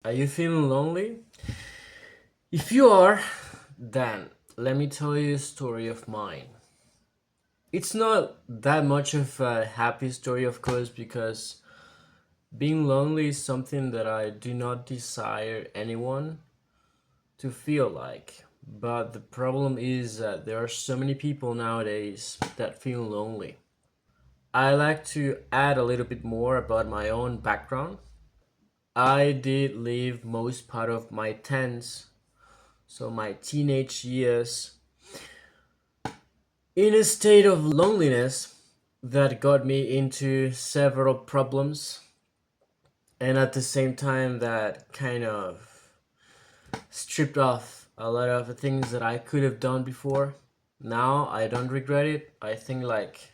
Are you feeling lonely? If you are, then let me tell you a story of mine. It's not that much of a happy story, of course, because being lonely is something that I do not desire anyone to feel like. But the problem is that there are so many people nowadays that feel lonely. I like to add a little bit more about my own background. I did live most part of my teens, so my teenage years, in a state of loneliness that got me into several problems, and at the same time that kind of stripped off a lot of the things that I could have done before. Now I don't regret it. I think like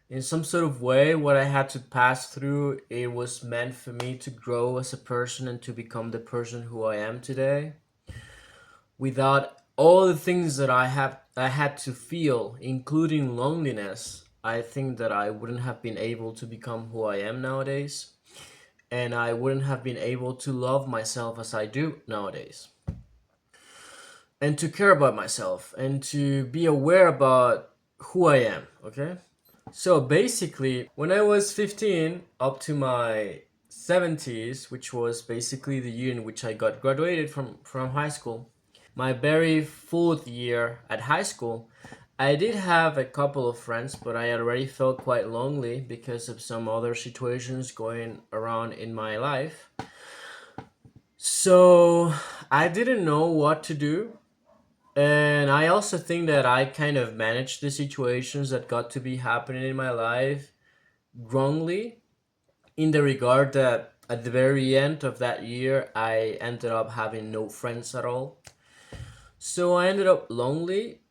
in some sort of way what I had to pass through, it was meant for me to grow as a person and to become the person who I am today. Without all the things that I had to feel, including loneliness, I think that I wouldn't have been able to become who I am nowadays, and I wouldn't have been able to love myself as I do nowadays, and to care about myself and to be aware about who I am. Okay, so basically, when I was 15 up to my 70s, which was basically the year in which I got graduated from high school, my very fourth year at high school, I did have a couple of friends, but I already felt quite lonely because of some other situations going around in my life. So I didn't know what to do. And I also think that I kind of managed the situations that got to be happening in my life wrongly, in the regard that at the very end of that year, I ended up having no friends at all. So I ended up lonely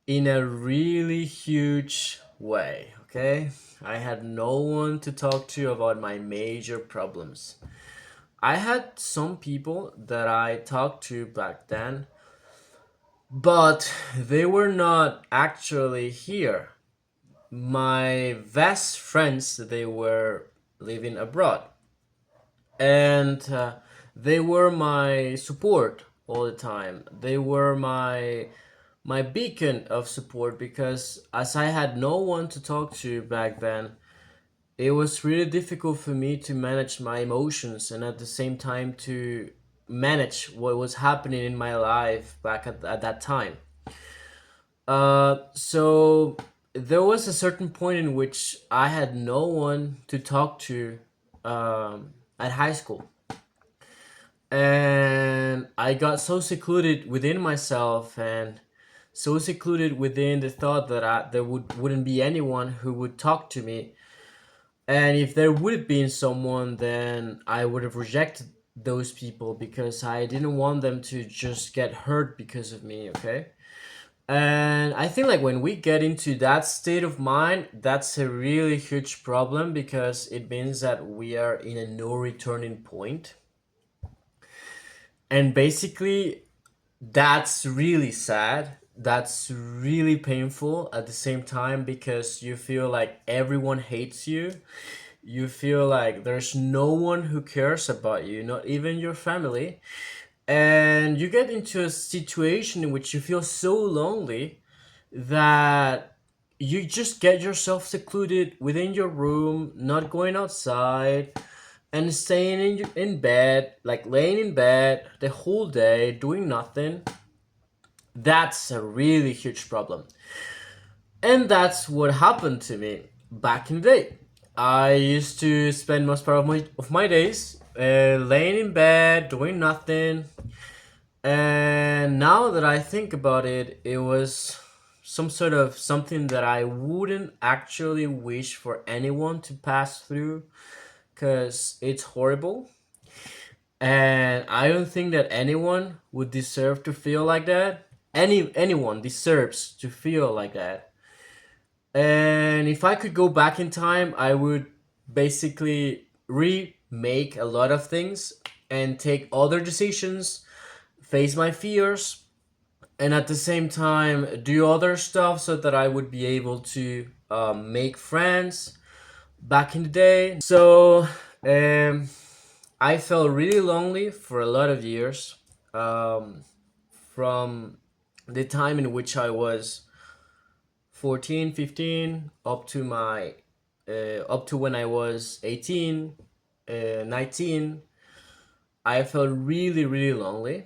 in a really huge way, okay? I had no one to talk to about my major problems. I had some people that I talked to back then, but they were not actually here. My best friends, they were living abroad, and they were my support all the time. They were my beacon of support, because as I had no one to talk to back then, it was really difficult for me to manage my emotions and at the same time to manage what was happening in my life back at that time. So there was a certain point in which I had no one to talk to at high school. And I got so secluded within myself and so secluded within the thought that there wouldn't be anyone who would talk to me. And if there would have been someone, then I would have rejected those people because I didn't want them to just get hurt because of me, okay? And I think like when we get into that state of mind, that's a really huge problem because it means that we are in a no returning point. And basically, that's really sad. That's really painful at the same time because you feel like everyone hates you. You feel like there's no one who cares about you, not even your family. And you get into a situation in which you feel so lonely that you just get yourself secluded within your room, not going outside, and staying in bed, like laying in bed the whole day, doing nothing. That's a really huge problem. And that's what happened to me back in the day. I used to spend most part of my days laying in bed, doing nothing. And now that I think about it, it was some sort of something that I wouldn't actually wish for anyone to pass through because it's horrible. And I don't think that anyone would deserve to feel like that. Anyone deserves to feel like that. And if I could go back in time, I would basically remake a lot of things and take other decisions, face my fears, and at the same time do other stuff so that I would be able to make friends back in the day. So, um, I felt really lonely for a lot of years, um, from the time in which I was 14, 15, up to when I was 18, 19. I felt really, really lonely.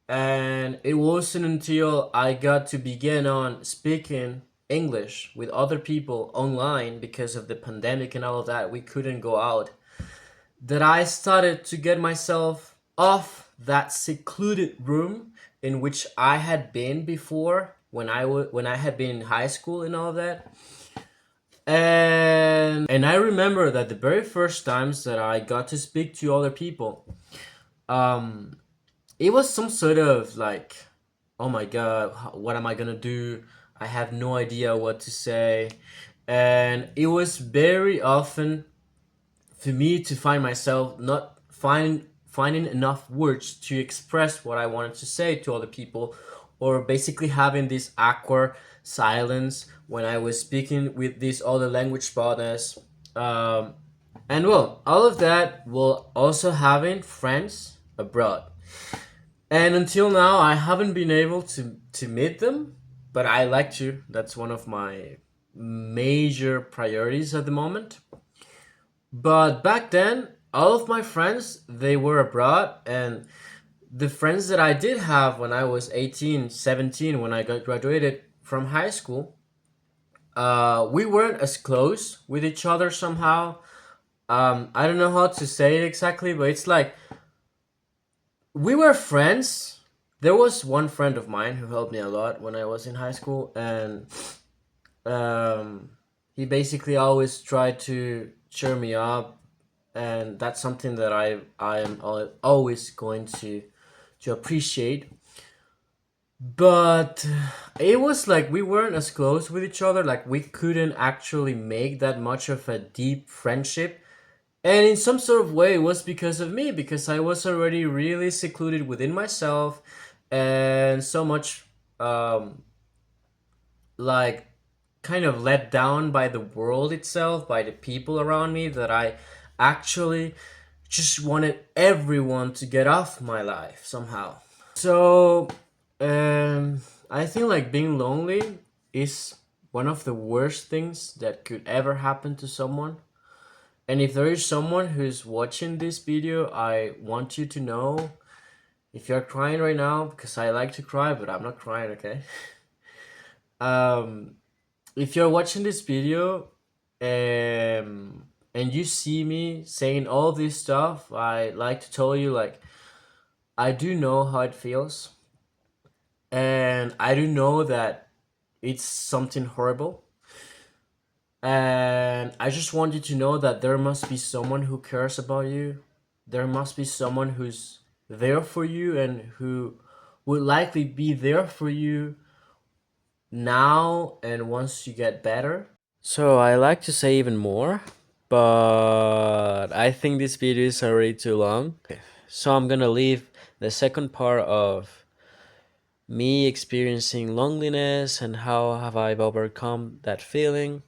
And it wasn't until I got to begin on speaking English with other people online because of the pandemic and all of that, we couldn't go out, that I started to get myself off that secluded room in which I had been before when I had been in high school and all of that. And I remember that the very first times that I got to speak to other people, um, it was some sort of like, oh my god, what am I gonna do? I have no idea what to say. And it was very often for me to find myself not finding enough words to express what I wanted to say to other people, or basically having this awkward silence when I was speaking with these other language partners. Um, and well, all of that while also having friends abroad. And until now, I haven't been able to meet them, but I like to. That's one of my major priorities at the moment. But back then, all of my friends, they were abroad, and the friends that I did have when I was 18, 17, when I got graduated from high school, we weren't as close with each other somehow. I don't know how to say it exactly, but it's like we were friends. There was one friend of mine who helped me a lot when I was in high school, and um, he basically always tried to cheer me up, and that's something that I am always going to appreciate. But it was like we weren't as close with each other. Like we couldn't actually make that much of a deep friendship. And in some sort of way, it was because of me, because I was already really secluded within myself, and so much um, like kind of let down by the world itself, by the people around me, that I actually just wanted everyone to get off my life somehow. So, I think like being lonely is one of the worst things that could ever happen to someone. And if there is someone who's watching this video, I want you to know, if you're crying right now, because I like to cry, but I'm not crying, okay? Um, if you're watching this video, and you see me saying all this stuff, I like to tell you, like, I do know how it feels, and I do know that it's something horrible. And I just want you to know that there must be someone who cares about you. There must be someone who's there for you and who would likely be there for you now and once you get better. So I like to say even more, but I think this video is already too long. So I'm gonna leave the second part of me experiencing loneliness and how have I overcome that feeling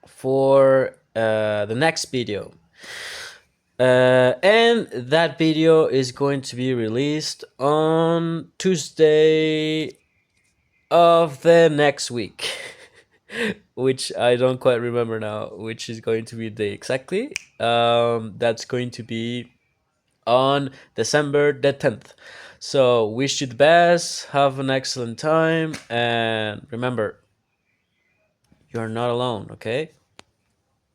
for the next video. And that video is going to be released on Tuesday of the next week, which I don't quite remember now, which is going to be the day exactly. That's going to be on December the 10th. So wish you the best, have an excellent time, and remember, you're not alone, okay?